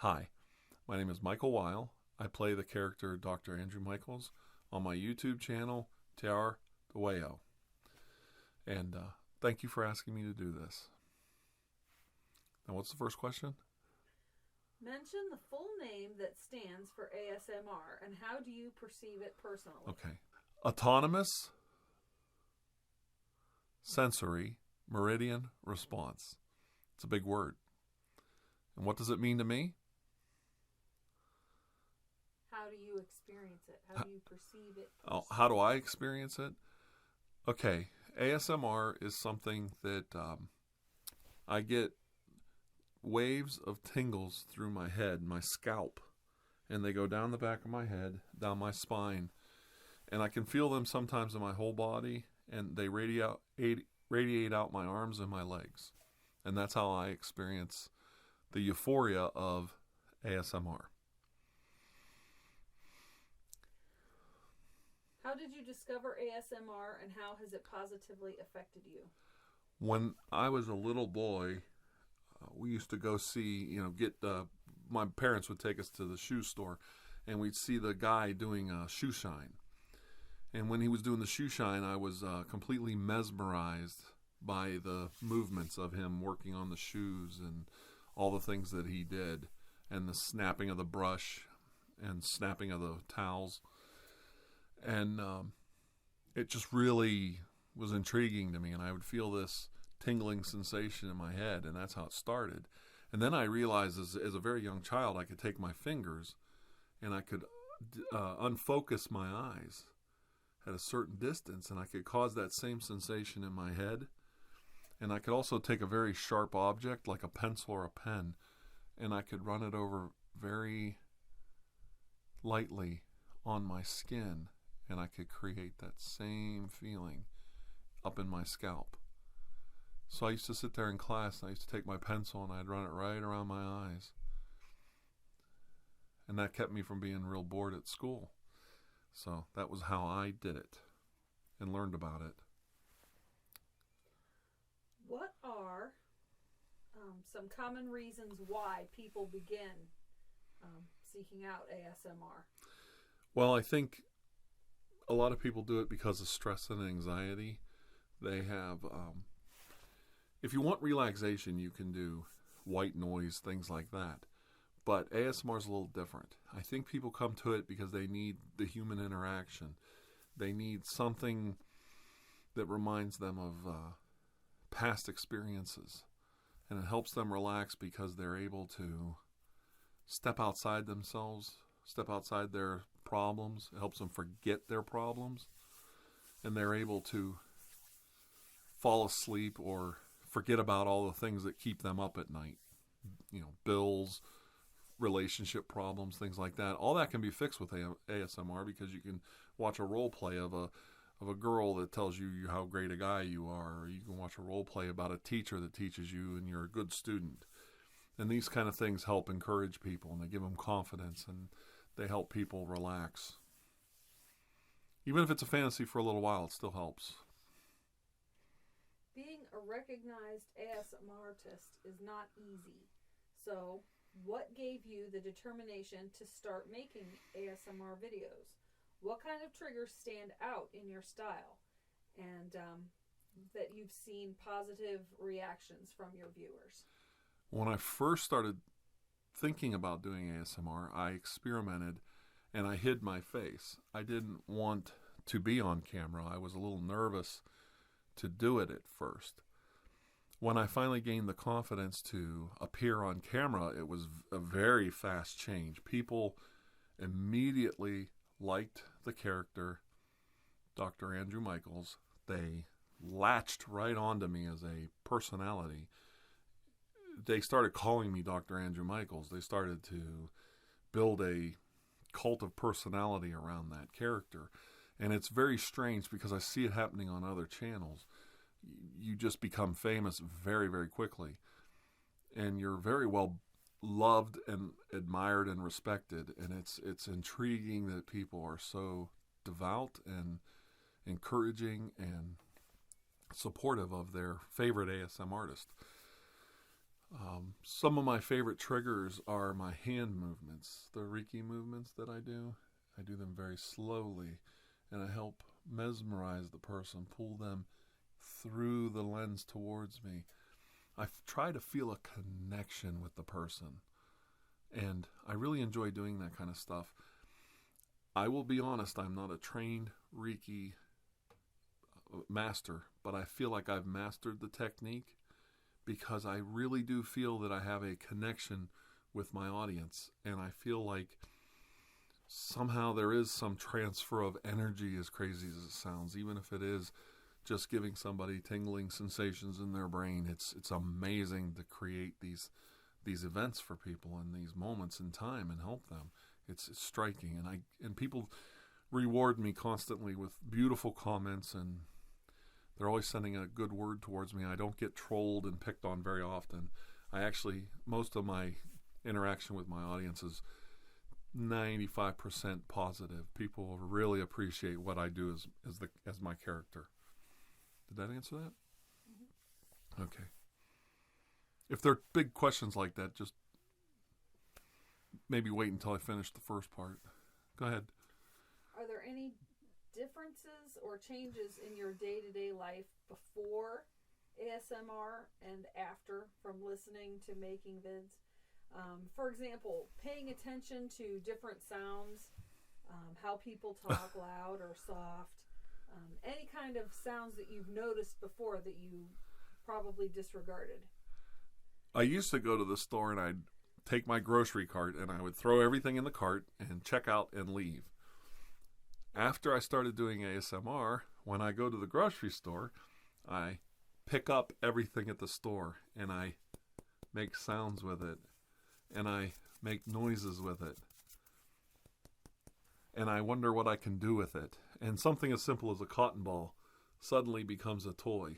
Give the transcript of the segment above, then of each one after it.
Hi, my name is Michael Weil. I play the character Dr. Andrew Michaels on my YouTube channel, TirarADeguello. And thank you for asking me to do this. Now, what's the first question? Mention the full name that stands for ASMR and how do you perceive it personally? Okay. Autonomous Sensory Meridian Response. It's a big word. And what does it mean to me? How do you experience it? How do you perceive it? How do I experience it? Okay, ASMR is something that I get waves of tingles through my head, my scalp, and they go down the back of my head, down my spine, and I can feel them sometimes in my whole body, and they radiate out my arms and my legs. And that's how I experience the euphoria of ASMR. How did you discover ASMR and how has it positively affected you? When I was a little boy, we used to go see, my parents would take us to the shoe store and we'd see the guy doing a shoe shine. And when he was doing the shoe shine, I was completely mesmerized by the movements of him working on the shoes and all the things that he did, and the snapping of the brush and snapping of the towels. And it just really was intriguing to me, and I would feel this tingling sensation in my head, and that's how it started. And then I realized as a very young child, I could take my fingers and I could unfocus my eyes at a certain distance, and I could cause that same sensation in my head. And I could also take a very sharp object like a pencil or a pen, and I could run it over very lightly on my skin, and I could create that same feeling up in my scalp. So I used to sit there in class, and I used to take my pencil and I'd run it right around my eyes. And that kept me from being real bored at school. So that was how I did it and learned about it. What are some common reasons why people begin seeking out ASMR? Well, I think a lot of people do it because of stress and anxiety. They have, if you want relaxation, you can do white noise, things like that. But ASMR is a little different. I think people come to it because they need the human interaction. They need something that reminds them of past experiences. And it helps them relax because they're able to step outside themselves, step outside their problems. It helps them forget their problems. And they're able to fall asleep or forget about all the things that keep them up at night. Bills, relationship problems, things like that. All that can be fixed with ASMR because you can watch a role play of a girl that tells you how great a guy you are, or you can watch a role play about a teacher that teaches you and you're a good student. And these kind of things help encourage people, and they give them confidence, and they help people relax. Even if it's a fantasy for a little while, it still helps. Being a recognized ASMR artist is not easy. So, what gave you the determination to start making ASMR videos? What kind of triggers stand out in your style and that you've seen positive reactions from your viewers? When I first started thinking about doing ASMR, I experimented and I hid my face. I didn't want to be on camera. I was a little nervous to do it at first. When I finally gained the confidence to appear on camera, it was a very fast change. People immediately liked the character, Dr. Andrew Michaels. They latched right onto me as a personality. They started calling me Dr. Andrew Michaels. They started to build a cult of personality around that character. And it's very strange because I see it happening on other channels. You just become famous very, very quickly. And you're very well loved and admired and respected. And it's intriguing that people are so devout and encouraging and supportive of their favorite ASM artist. Some of my favorite triggers are my hand movements, the Reiki movements that I do. I do them very slowly, and I help mesmerize the person, pull them through the lens towards me. I try to feel a connection with the person, and I really enjoy doing that kind of stuff. I will be honest, I'm not a trained Reiki master, but I feel like I've mastered the technique because I really do feel that I have a connection with my audience, and I feel like somehow there is some transfer of energy, as crazy as it sounds, even if it is just giving somebody tingling sensations in their brain. It's amazing to create these events for people in these moments in time and help them. It's striking, and people reward me constantly with beautiful comments, and they're always sending a good word towards me. I don't get trolled and picked on very often. Most of my interaction with my audience is 95% positive. People really appreciate what I do as my character. Did that answer that? Mm-hmm. Okay. If there are big questions like that, just maybe wait until I finish the first part. Go ahead. Are there any differences or changes in your day-to-day life before ASMR and after from listening to making vids? For example, paying attention to different sounds, how people talk loud or soft, any kind of sounds that you've noticed before that you probably disregarded. I used to go to the store and I'd take my grocery cart and I would throw everything in the cart and check out and leave. After I started doing ASMR, when I go to the grocery store, I pick up everything at the store and I make sounds with it and I make noises with it. And I wonder what I can do with it. And something as simple as a cotton ball suddenly becomes a toy.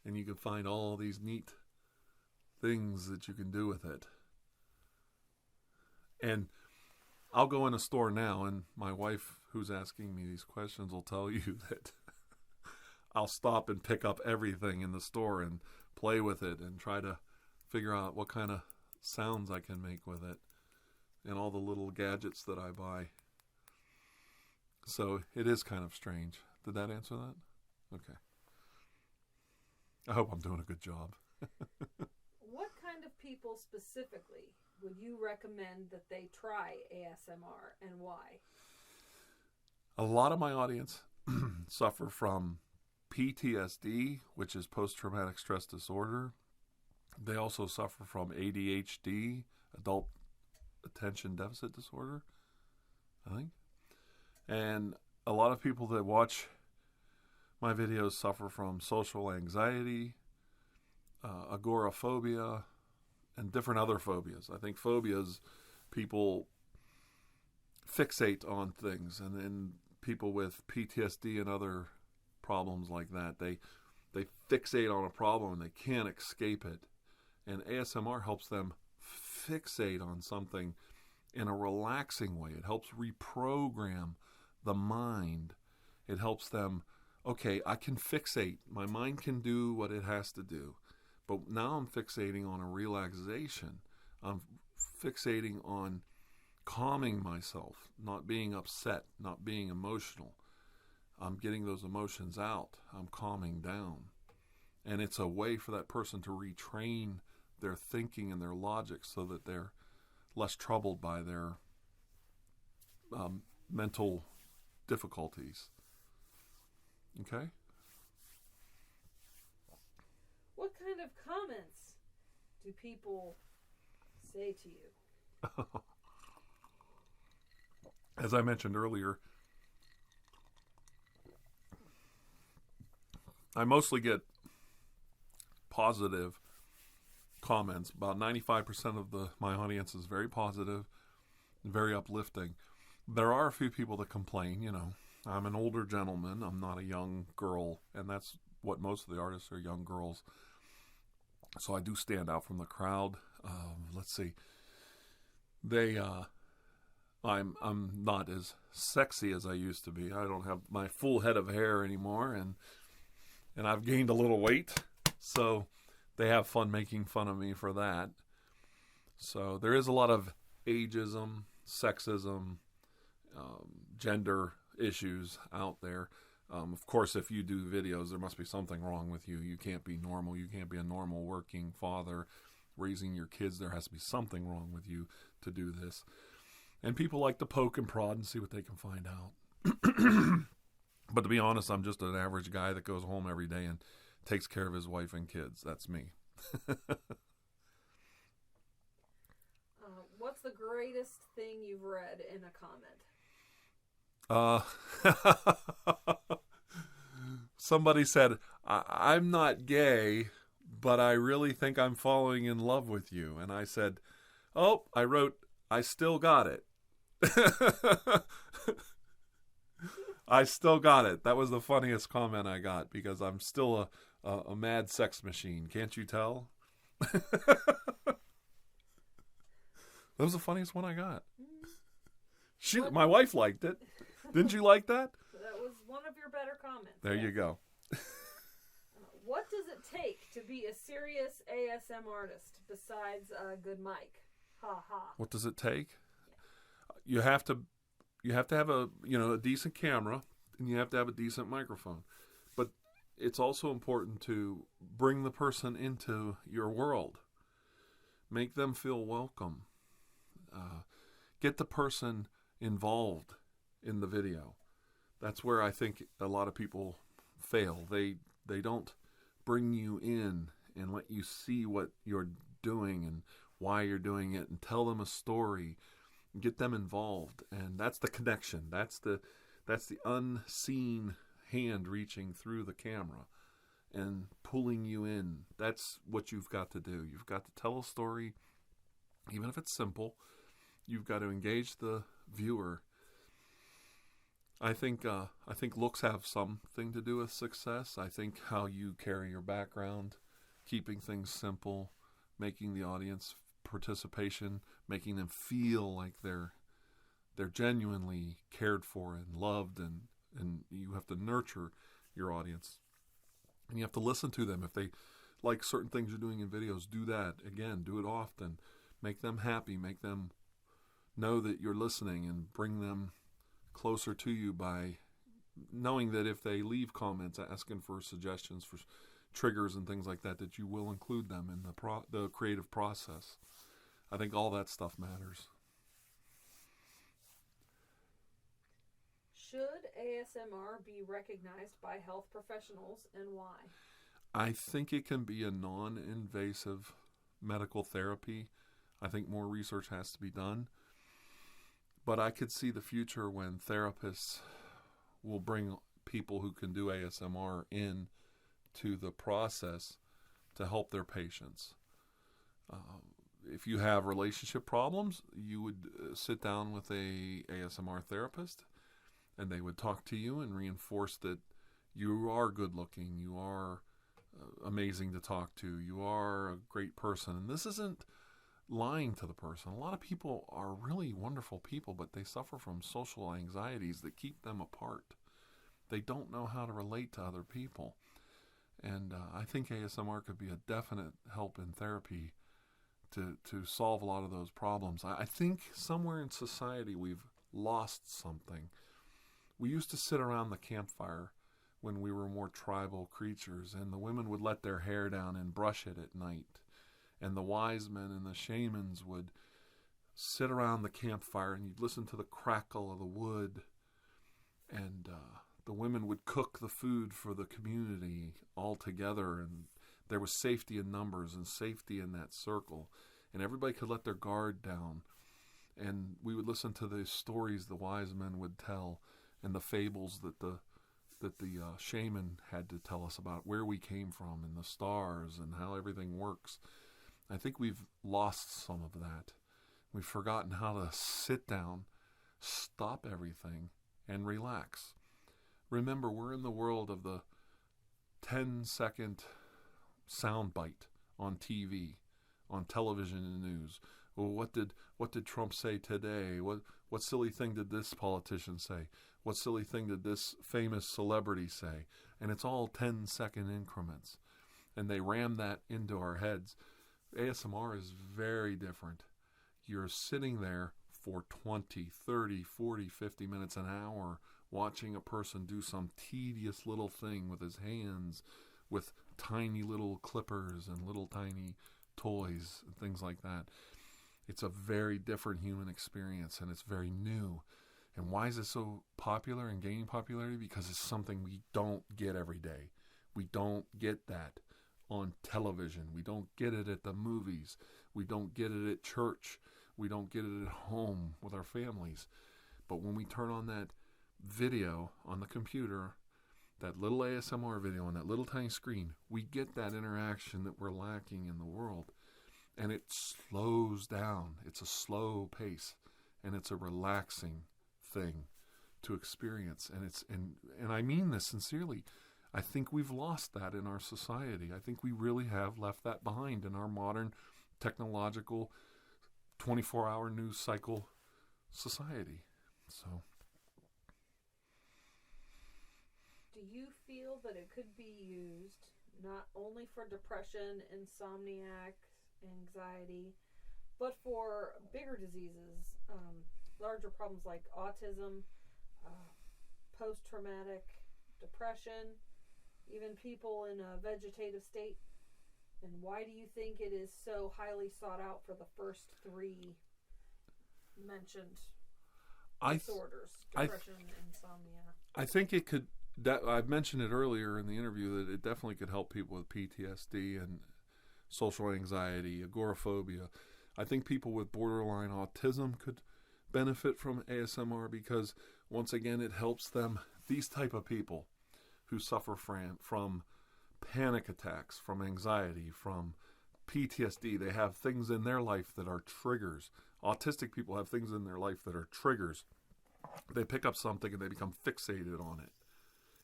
And you can find all these neat things that you can do with it. And I'll go in a store now, and my wife, who's asking me these questions, will tell you that I'll stop and pick up everything in the store and play with it and try to figure out what kind of sounds I can make with it and all the little gadgets that I buy. So it is kind of strange. Did that answer that? Okay. I hope I'm doing a good job. What kind of people specifically would you recommend that they try ASMR and why? A lot of my audience suffer from PTSD, which is post-traumatic stress disorder. They also suffer from ADHD, adult attention deficit disorder, I think. And a lot of people that watch my videos suffer from social anxiety, agoraphobia, and different other phobias. I think phobias, people fixate on things, and then people with PTSD and other problems like that, they fixate on a problem and they can't escape it. And ASMR helps them fixate on something in a relaxing way. It helps reprogram the mind. It helps them, okay, I can fixate. My mind can do what it has to do. But now I'm fixating on a relaxation. I'm fixating on calming myself, not being upset, not being emotional. I'm getting those emotions out. I'm calming down. And it's a way for that person to retrain their thinking and their logic so that they're less troubled by their mental difficulties. Okay? What kind of comments do people say to you? As I mentioned earlier, I mostly get positive comments. About 95% of my audience is very positive, very uplifting. There are a few people that complain, I'm an older gentleman, I'm not a young girl, and that's what most of the artists are, young girls. So I do stand out from the crowd. Let's see. I'm not as sexy as I used to be. I don't have my full head of hair anymore, and I've gained a little weight. So they have fun making fun of me for that. So there is a lot of ageism, sexism, gender issues out there. Of course, if you do videos, there must be something wrong with you. You can't be normal. You can't be a normal working father raising your kids. There has to be something wrong with you to do this. And people like to poke and prod and see what they can find out. But to be honest, I'm just an average guy that goes home every day and takes care of his wife and kids. That's me. What's the greatest thing you've read in a comment? Somebody said, I'm not gay, but I really think I'm falling in love with you. And I said, I wrote, I still got it. I still got it. That was the funniest comment I got because I'm still a mad sex machine. Can't you tell? That was the funniest one I got. My wife liked it. Didn't you like that? That was one of your better comments. There you go. What does it take to be a serious ASM artist besides a good mic? Ha ha. What does it take? You have to have a decent camera, and you have to have a decent microphone. But it's also important to bring the person into your world. Make them feel welcome. Get the person involved in the video. That's where I think a lot of people fail. They don't bring you in and let you see what you're doing and why you're doing it and tell them a story. Get them involved, and that's the connection. That's the unseen hand reaching through the camera and pulling you in. That's what you've got to do. You've got to tell a story, even if it's simple. You've got to engage the viewer. I think looks have something to do with success. I think how you carry your background, keeping things simple, making the audience participation, making them feel like they're genuinely cared for and loved, and you have to nurture your audience. And you have to listen to them. If they like certain things you're doing in videos, do that. Again, do it often. Make them happy. Make them know that you're listening, and bring them closer to you by knowing that if they leave comments asking for suggestions for triggers and things like that, that you will include them in the creative process. I think all that stuff matters. Should ASMR be recognized by health professionals, and why? I think it can be a non-invasive medical therapy. I think more research has to be done. But I could see the future when therapists will bring people who can do ASMR in to the process to help their patients. If you have relationship problems, you would sit down with a ASMR therapist, and they would talk to you and reinforce that you are good looking, you are amazing to talk to, you are a great person. And this isn't lying to the person. A lot of people are really wonderful people, but they suffer from social anxieties that keep them apart. They don't know how to relate to other people. And I think ASMR could be a definite help in therapy to solve a lot of those problems. I think somewhere in society we've lost something. We used to sit around the campfire when we were more tribal creatures, and the women would let their hair down and brush it at night. And the wise men and the shamans would sit around the campfire, and you'd listen to the crackle of the wood. And the women would cook the food for the community all together. And there was safety in numbers and safety in that circle. And everybody could let their guard down. And we would listen to the stories the wise men would tell, and the fables that the shaman had to tell us about where we came from and the stars and how everything works. I think we've lost some of that. We've forgotten how to sit down, stop everything, and relax. Remember, we're in the world of the 10-second soundbite on TV, on television and news. Well, what did Trump say today? What silly thing did this politician say? What silly thing did this famous celebrity say? And it's all 10-second increments. and they ram that into our heads. ASMR is very different. You're sitting there for 20, 30, 40, 50 minutes, an hour, watching a person do some tedious little thing with his hands, with tiny little clippers and little tiny toys and things like that. It's a very different human experience, and it's very new. And why is it so popular and gaining popularity? Because it's something we don't get every day. We don't get that on television. We don't get it at the movies. We don't get it at church. We don't get it at home with our families. But when we turn on that video on the computer, that little ASMR video on that little tiny screen, we get that interaction that we're lacking in the world. And it slows down. It's a slow pace, and it's a relaxing thing to experience. And I mean this sincerely. I think we've lost that in our society. I think we really have left that behind in our modern technological 24-hour news cycle society. So, do you feel that it could be used not only for depression, insomniac, anxiety, but for bigger diseases, larger problems like autism, post-traumatic depression, even people in a vegetative state? And why do you think it is so highly sought out for the first three mentioned disorders, depression, insomnia? I think it could, I've mentioned it earlier in the interview, that it definitely could help people with PTSD and social anxiety, agoraphobia. I think people with borderline autism could benefit from ASMR because, once again, it helps them, these type of people who suffer from panic attacks, from anxiety, from PTSD. They have things in their life that are triggers. Autistic people have things in their life that are triggers. They pick up something and they become fixated on it.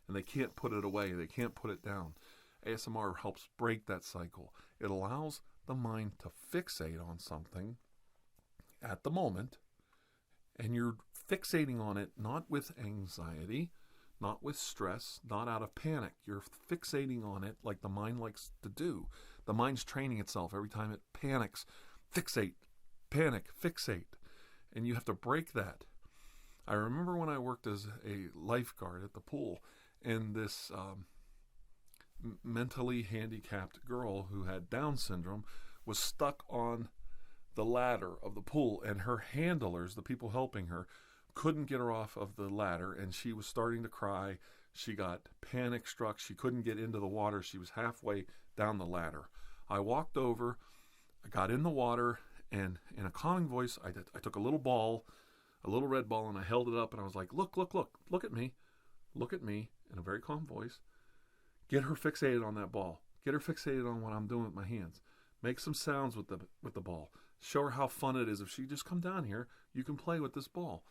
And they can't put it away. They can't put it down. ASMR helps break that cycle. It allows the mind to fixate on something at the moment, and you're fixating on it not with anxiety, not with stress, not out of panic. You're fixating on it like the mind likes to do. The mind's training itself every time it panics. Fixate, panic, fixate. And you have to break that. I remember when I worked as a lifeguard at the pool, and this mentally handicapped girl who had Down syndrome was stuck on the ladder of the pool, and her handlers, the people helping her, couldn't get her off of the ladder, and she was starting to cry. She got panic struck. She couldn't get into the water. She was halfway down the ladder. I walked over, I got in the water, and in a calming voice, I took a little ball, a little red ball, and I held it up, and I was like, look at me, in a very calm voice. Get her fixated on that ball. Get her fixated on what I'm doing with my hands. Make some sounds with the ball. Show her how fun it is. If she just come down here, you can play with this ball.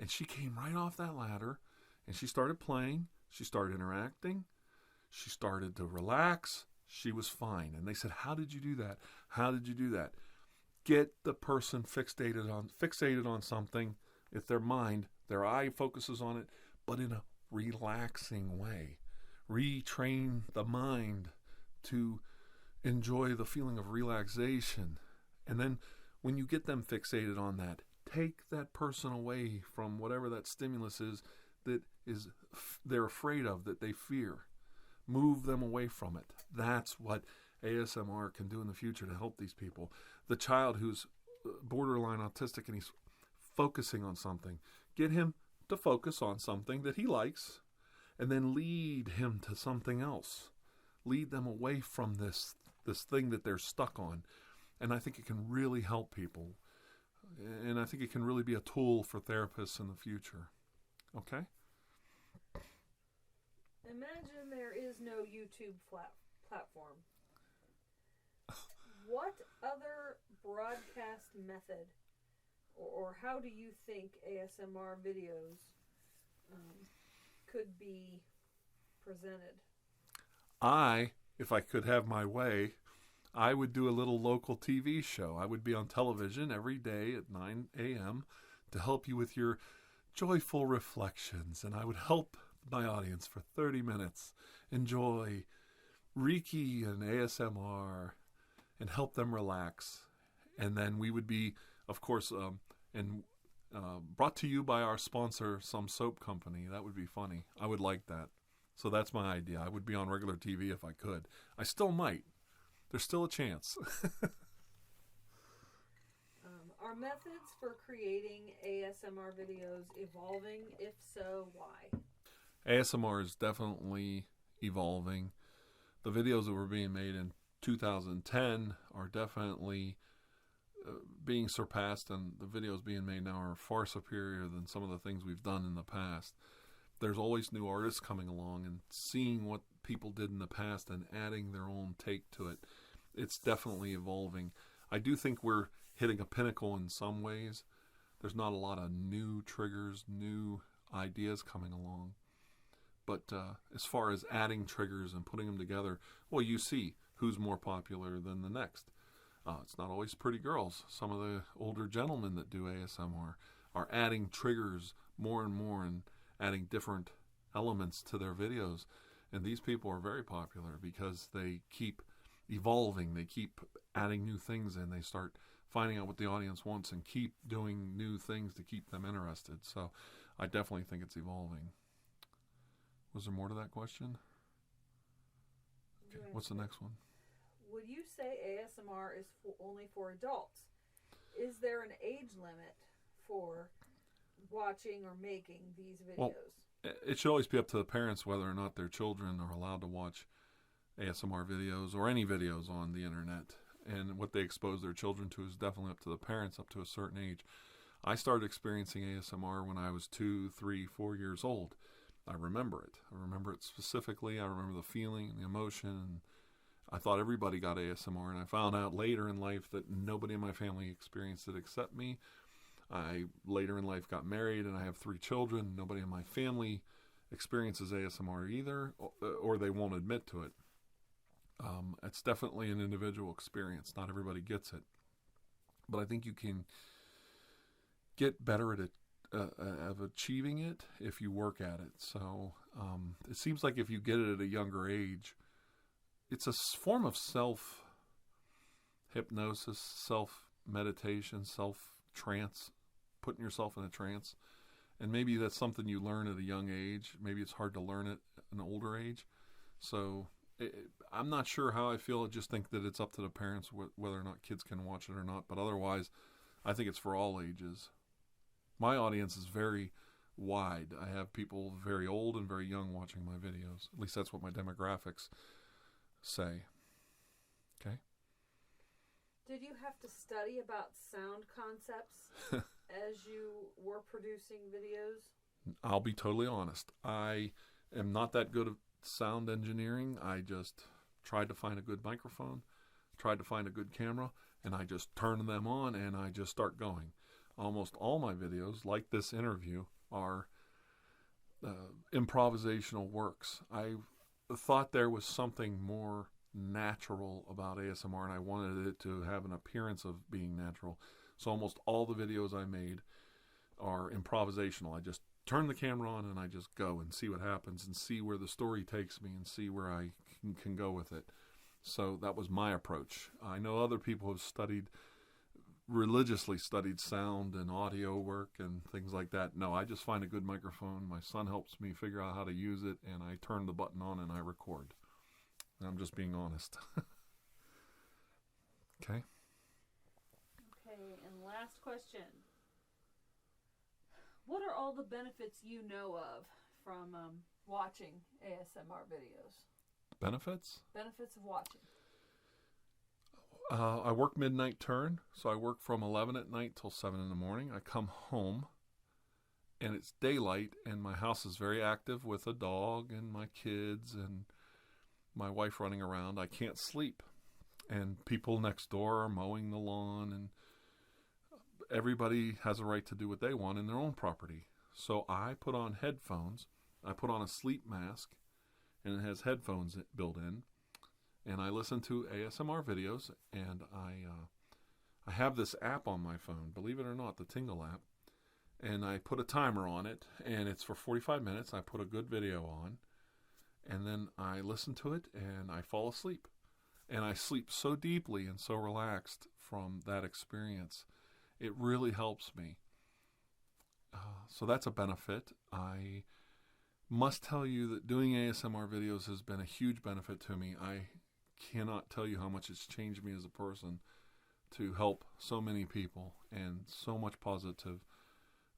And she came right off that ladder, and she started playing. She started interacting. She started to relax. She was fine. And they said, how did you do that? How did you do that? Get the person fixated on something. If their mind, their eye focuses on it, but in a relaxing way. Retrain the mind to enjoy the feeling of relaxation. And then when you get them fixated on that, take that person away from whatever that stimulus is that is they're afraid of, that they fear. Move them away from it. That's what ASMR can do in the future to help these people. The child who's borderline autistic and he's focusing on something, get him to focus on something that he likes, and then lead him to something else. Lead them away from this thing that they're stuck on. And I think it can really help people. And I think it can really be a tool for therapists in the future. Okay? Imagine there is no YouTube platform. What other broadcast method, or how do you think ASMR videos could be presented? If I could have my way, I would do a little local TV show. I would be on television every day at 9 a.m. to help you with your joyful reflections. And I would help my audience for 30 minutes enjoy Reiki and ASMR and help them relax. And then we would be, of course, brought to you by our sponsor, some soap company. That would be funny. I would like that. So that's my idea. I would be on regular TV if I could. I still might. There's still a chance. Are methods for creating ASMR videos evolving? If so, why? ASMR is definitely evolving. The videos that were being made in 2010 are definitely being surpassed, and the videos being made now are far superior than some of the things we've done in the past. There's always new artists coming along and seeing what people did in the past and adding their own take to it. It's definitely evolving. I do think we're hitting a pinnacle in some ways. There's not a lot of new triggers, new ideas coming along. But as far as adding triggers and putting them together, well, you see who's more popular than the next. It's not always pretty girls. Some of the older gentlemen that do ASMR are adding triggers more and more and adding different elements to their videos. And these people are very popular because they keep evolving. They keep adding new things and they start finding out what the audience wants and keep doing new things to keep them interested. So I definitely think it's evolving. Was there more to that question? Okay, what's the next one? Would you say ASMR is only for adults? Is there an age limit for watching or making these videos? Well, it should always be up to the parents whether or not their children are allowed to watch ASMR videos or any videos on the internet. And what they expose their children to is definitely up to the parents up to a certain age. I started experiencing ASMR when I was 2, 3, 4 years old. I remember it. I remember it specifically. I remember the feeling and the emotion. And I thought everybody got ASMR, and I found out later in life that nobody in my family experienced it except me. I later in life got married, and I have 3 children. Nobody in my family experiences ASMR either, or they won't admit to it. It's definitely an individual experience. Not everybody gets it. But I think you can get better at it, of achieving it if you work at it. So it seems like if you get it at a younger age, it's a form of self-hypnosis, self-meditation, self-trance, putting yourself in a trance. And maybe that's something you learn at a young age. Maybe it's hard to learn it at an older age. So I'm not sure how I feel. I just think that it's up to the parents whether or not kids can watch it or not. But otherwise, I think it's for all ages. My audience is very wide. I have people very old and very young watching my videos. At least that's what my demographics say. Okay. Did you have to study about sound concepts as you were producing videos? I'll be totally honest. I am not that good at sound engineering. I just tried to find a good microphone, tried to find a good camera, and I just turn them on and I just start going. Almost all my videos, like this interview, are improvisational works. I thought there was something more natural about ASMR, and I wanted it to have an appearance of being natural. So almost all the videos I made are improvisational. I just turn the camera on and I just go and see what happens and see where the story takes me and see where I can go with it. So that was my approach. I know other people have religiously studied sound and audio work and things like that. No, I just find a good microphone. My son helps me figure out how to use it, and I turn the button on and I record. I'm just being honest. Okay. Okay, and last question. What are all the benefits you know of from watching ASMR videos? Benefits? Benefits of watching. I work midnight turn, so I work from 11 at night till 7 in the morning. I come home, and it's daylight, and my house is very active with a dog and my kids and my wife running around. I can't sleep, and people next door are mowing the lawn, and everybody has a right to do what they want in their own property. So I put on headphones. I put on a sleep mask, and it has headphones built in. And I listen to ASMR videos, and I have this app on my phone, believe it or not, the Tingle app. And I put a timer on it, and it's for 45 minutes. I put a good video on, and then I listen to it and I fall asleep. And I sleep so deeply and so relaxed from that experience. It really helps me. So that's a benefit. I must tell you that doing ASMR videos has been a huge benefit to me. I cannot tell you how much it's changed me as a person to help so many people, and so much positive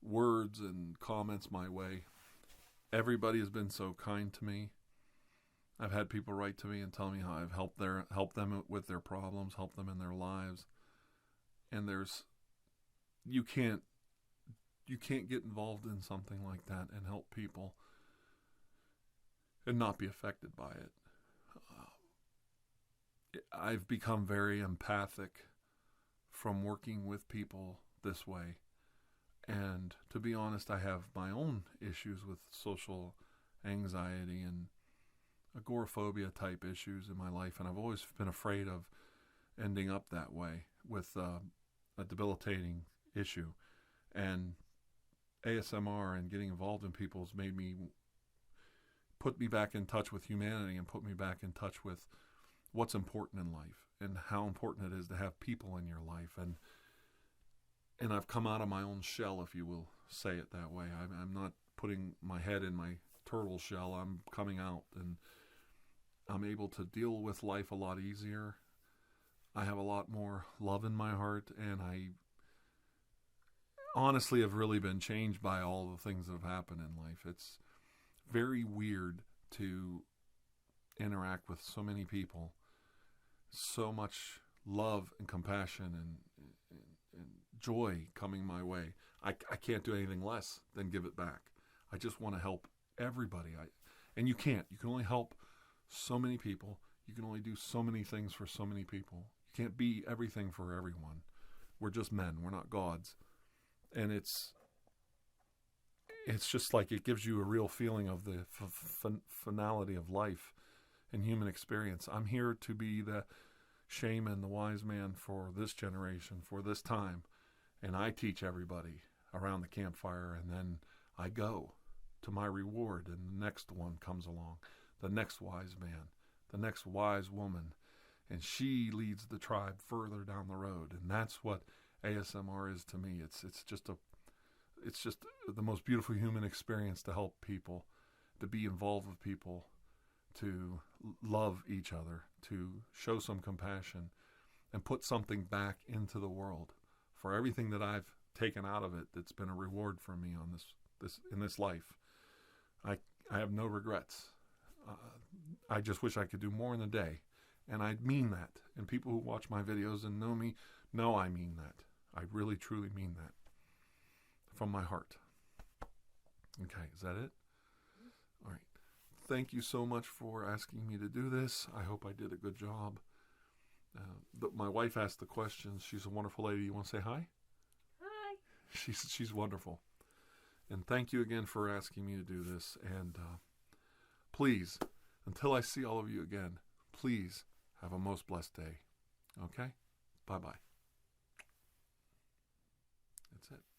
words and comments my way. Everybody has been so kind to me. I've had people write to me and tell me how I've helped them with their problems, helped them in their lives. And you can't get involved in something like that and help people and not be affected by it. I've become very empathic from working with people this way. And to be honest, I have my own issues with social anxiety and agoraphobia type issues in my life, and I've always been afraid of ending up that way with a debilitating issue. And ASMR and getting involved in people has put me back in touch with humanity and put me back in touch with what's important in life and how important it is to have people in your life. And I've come out of my own shell, if you will say it that way. I'm not putting my head in my turtle shell. I'm coming out, and I'm able to deal with life a lot easier. I have a lot more love in my heart, and I honestly have really been changed by all the things that have happened in life. It's very weird to interact with so many people, so much love and compassion and joy coming my way. I can't do anything less than give it back. I just want to help everybody. And you can't. You can only help so many people. You can only do so many things for so many people. You can't be everything for everyone. We're just men. We're not gods. And it's just like it gives you a real feeling of the finality of life and human experience. I'm here to be the shaman, the wise man for this generation, for this time. And I teach everybody around the campfire, and then I go to my reward, and the next one comes along, the next wise man, the next wise woman, and she leads the tribe further down the road. And that's what ASMR is to me. It's just the most beautiful human experience to help people, to be involved with people, to love each other, to show some compassion, and put something back into the world. For everything that I've taken out of it, that's been a reward for me on in this life. I have no regrets. I just wish I could do more in the day, and I mean that. And people who watch my videos and know me know I mean that. I really, truly mean that from my heart. Okay, is that it? All right. Thank you so much for asking me to do this. I hope I did a good job. My wife asked the questions. She's a wonderful lady. You want to say hi? Hi. She's wonderful. And thank you again for asking me to do this. And please, until I see all of you again, please have a most blessed day. Okay? Bye-bye. That's it.